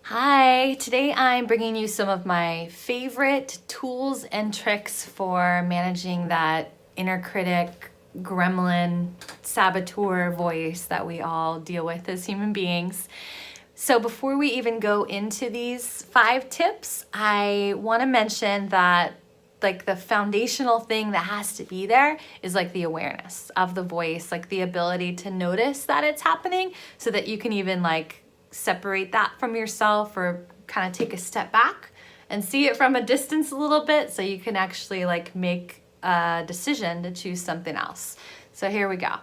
Hi, today I'm bringing you some of my favorite tools and tricks for managing that inner critic, gremlin, saboteur voice that we all deal with as human beings. So before we even go into these 5 tips, I want to mention that the foundational thing that has to be there is the awareness of the voice, the ability to notice that it's happening so that you can even separate that from yourself or kind of take a step back and see it from a distance a little bit so you can actually make a decision to choose something else. So here we go.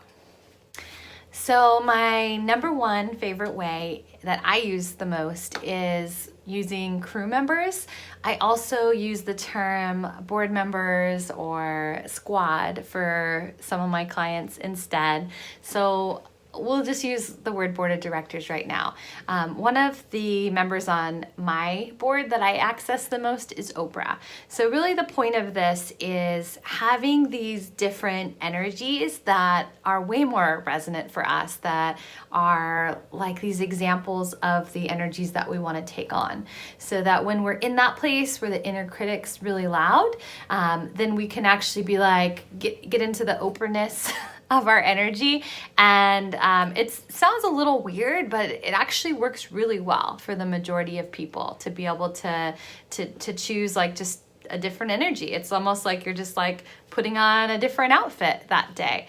So my number one favorite way that I use the most is using crew members. I also use the term board members or squad for some of my clients instead. So we'll just use the word board of directors right now. One of the members on my board that I access the most is Oprah. So really the point of this is having these different energies that are way more resonant for us, that are like these examples of the energies that we want to take on. So that when we're in that place where the inner critic's really loud, then we can actually be get into the Oprah-ness of our energy. And it sounds a little weird, but it actually works really well for the majority of people to be able to choose just a different energy. It's almost like you're just putting on a different outfit that day.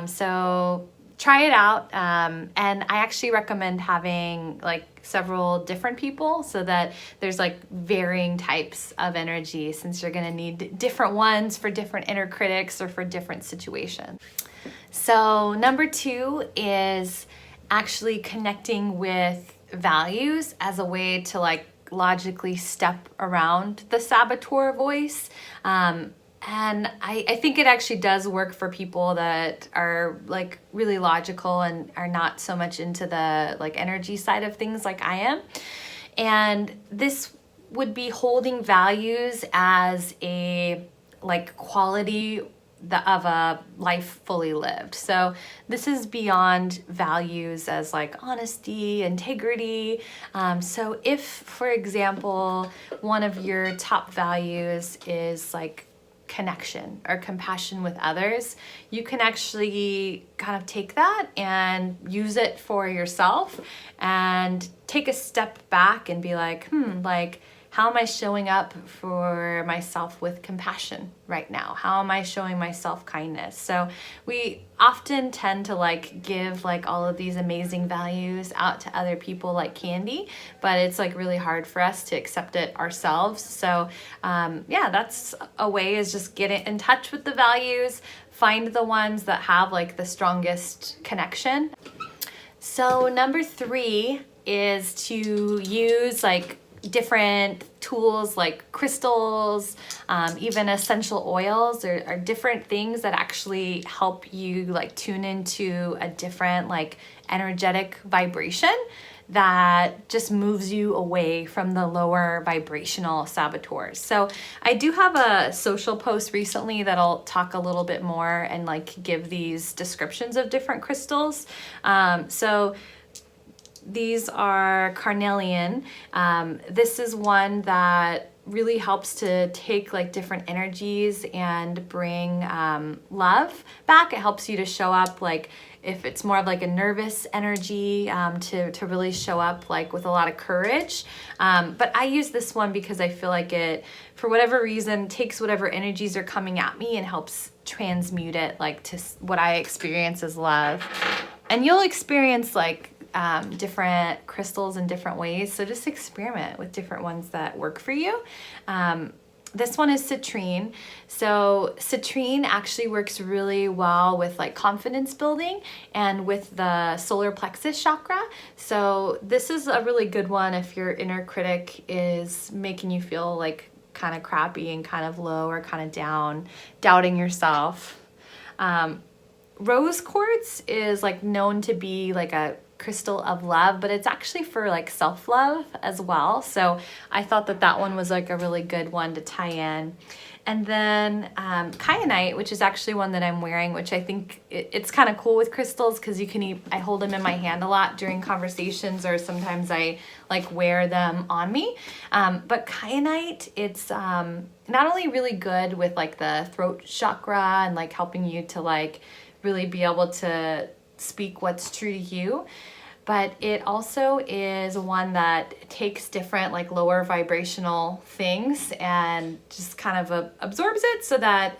So try it out. And I actually recommend having several different people so that there's varying types of energy, since you're gonna need different ones for different inner critics or for different situations. So number 2 is actually connecting with values as a way to logically step around the saboteur voice. And I think it actually does work for people that are really logical and are not so much into the energy side of things like I am. And this would be holding values as a quality of a life fully lived. So this is beyond values as honesty, integrity. So if, for example, one of your top values is connection or compassion with others, you can actually kind of take that and use it for yourself and take a step back and be how am I showing up for myself with compassion right now? How am I showing myself kindness? So we often tend to give all of these amazing values out to other people like candy, but it's really hard for us to accept it ourselves. So yeah, that's a way, is just get in touch with the values, find the ones that have the strongest connection. So number 3 is to use different tools like crystals, even essential oils are different things that actually help you tune into a different energetic vibration that just moves you away from the lower vibrational saboteurs. So I do have a social post recently that'll talk a little bit more and give these descriptions of different crystals. So these are carnelian. This is one that really helps to take different energies and bring love back. It helps you to show up if it's more of a nervous energy, to really show up with a lot of courage. But I use this one because I feel it, for whatever reason, takes whatever energies are coming at me and helps transmute it to what I experience as love. And you'll experience different crystals in different ways, so just experiment with different ones that work for you. This one is citrine. So citrine actually works really well with confidence building and with the solar plexus chakra. So this is a really good one if your inner critic is making you feel kind of crappy and kind of low or kind of down, doubting yourself. Rose quartz is known to be a crystal of love, but it's actually for like self-love as well. So I thought that that one was like a really good one to tie in. And then kyanite, which is actually one that I'm wearing, which I think it's kind of cool with crystals because I hold them in my hand a lot during conversations, or sometimes I like wear them on me. But kyanite, it's not only really good with like the throat chakra and like helping you to like really be able to speak what's true to you, but it also is one that takes different like lower vibrational things and just kind of absorbs it so that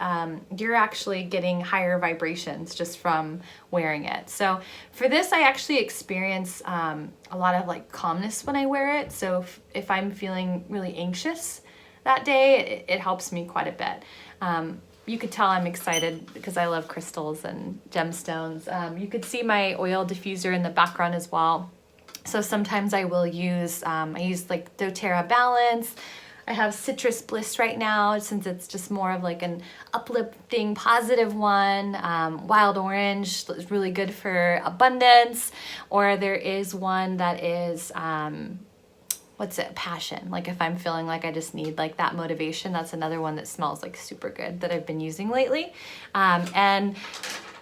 you're actually getting higher vibrations just from wearing it. So for this, I actually experience a lot of like calmness when I wear it. So if I'm feeling really anxious that day, it helps me quite a bit. You could tell I'm excited because I love crystals and gemstones. You could see my oil diffuser in the background as well. So sometimes I will use, I use like doTERRA Balance. I have Citrus Bliss right now since it's just more of like an uplifting, positive one. Wild Orange is really good for abundance. Or there is one that is, passion. Like if I'm feeling like I just need like that motivation, that's another one that smells like super good that I've been using lately. And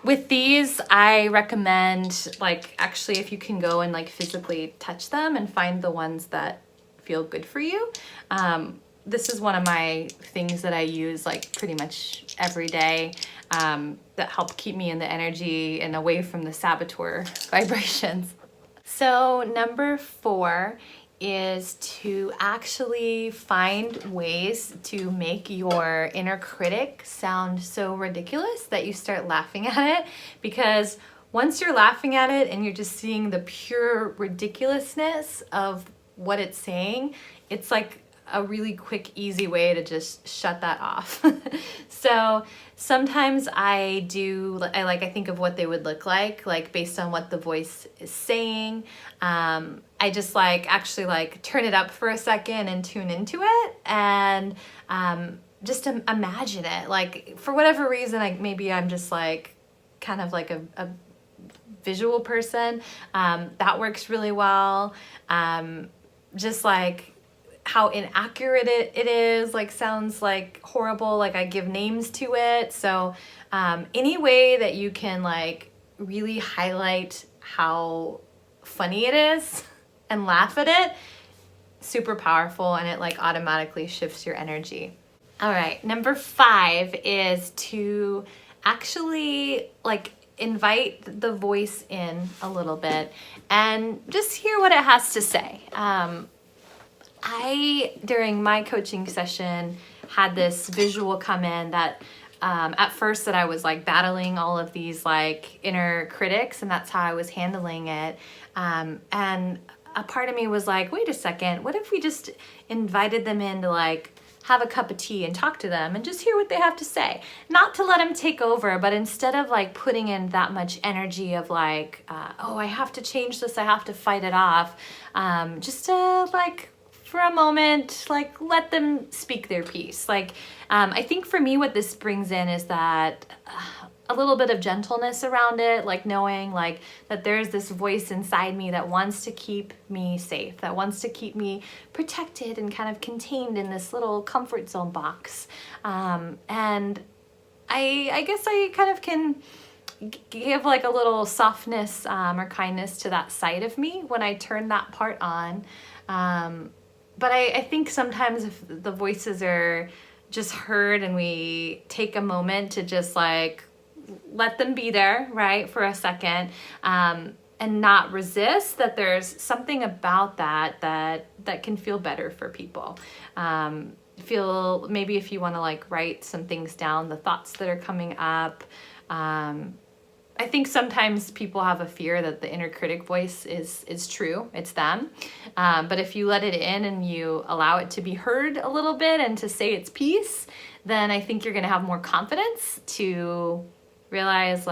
with these, I recommend like actually if you can go and like physically touch them and find the ones that feel good for you. This is one of my things that I use like pretty much every day that help keep me in the energy and away from the saboteur vibrations. So number 4 is to actually find ways to make your inner critic sound so ridiculous that you start laughing at it. Because once you're laughing at it and you're just seeing the pure ridiculousness of what it's saying, it's like a really quick, easy way to just shut that off. So sometimes I think of what they would look like based on what the voice is saying. I just actually turn it up for a second and tune into it and just imagine it. Like for whatever reason, maybe I'm just kind of like a visual person. That works really well. Just like how inaccurate it is, sounds like horrible, I give names to it. So any way that you can really highlight how funny it is and laugh at it, super powerful, and it automatically shifts your energy. All right, number 5 is to actually invite the voice in a little bit and just hear what it has to say. During my coaching session, had this visual come in that at first that I was battling all of these inner critics, and that's how I was handling it. And a part of me was like, wait a second, what if we just invited them in to have a cup of tea and talk to them and just hear what they have to say? Not to let them take over, but instead of putting in that much energy of oh, I have to change this, I have to fight it off, just to for a moment, let them speak their piece. I think for me what this brings in is that a little bit of gentleness around it, knowing that there's this voice inside me that wants to keep me safe, that wants to keep me protected and kind of contained in this little comfort zone box. And I guess I kind of can give a little softness or kindness to that side of me when I turn that part on. But I think sometimes if the voices are just heard and we take a moment to just let them be there, right, for a second, and not resist, that there's something about that can feel better for people. Feel maybe if you want to write some things down, the thoughts that are coming up. I think sometimes people have a fear that the inner critic voice is true, it's them. But if you let it in and you allow it to be heard a little bit and to say its piece, then I think you're gonna have more confidence to realize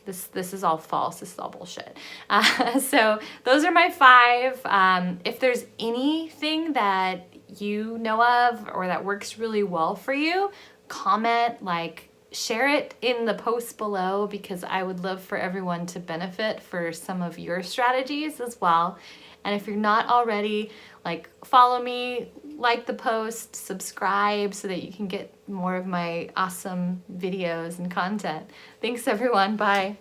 this is all false, this is all bullshit. So those are my 5. If there's anything that you know of or that works really well for you, comment, share it in the post below, because I would love for everyone to benefit for some of your strategies as well. And if you're not already, like, follow me, like the post, subscribe so that you can get more of my awesome videos and content. Thanks everyone, bye.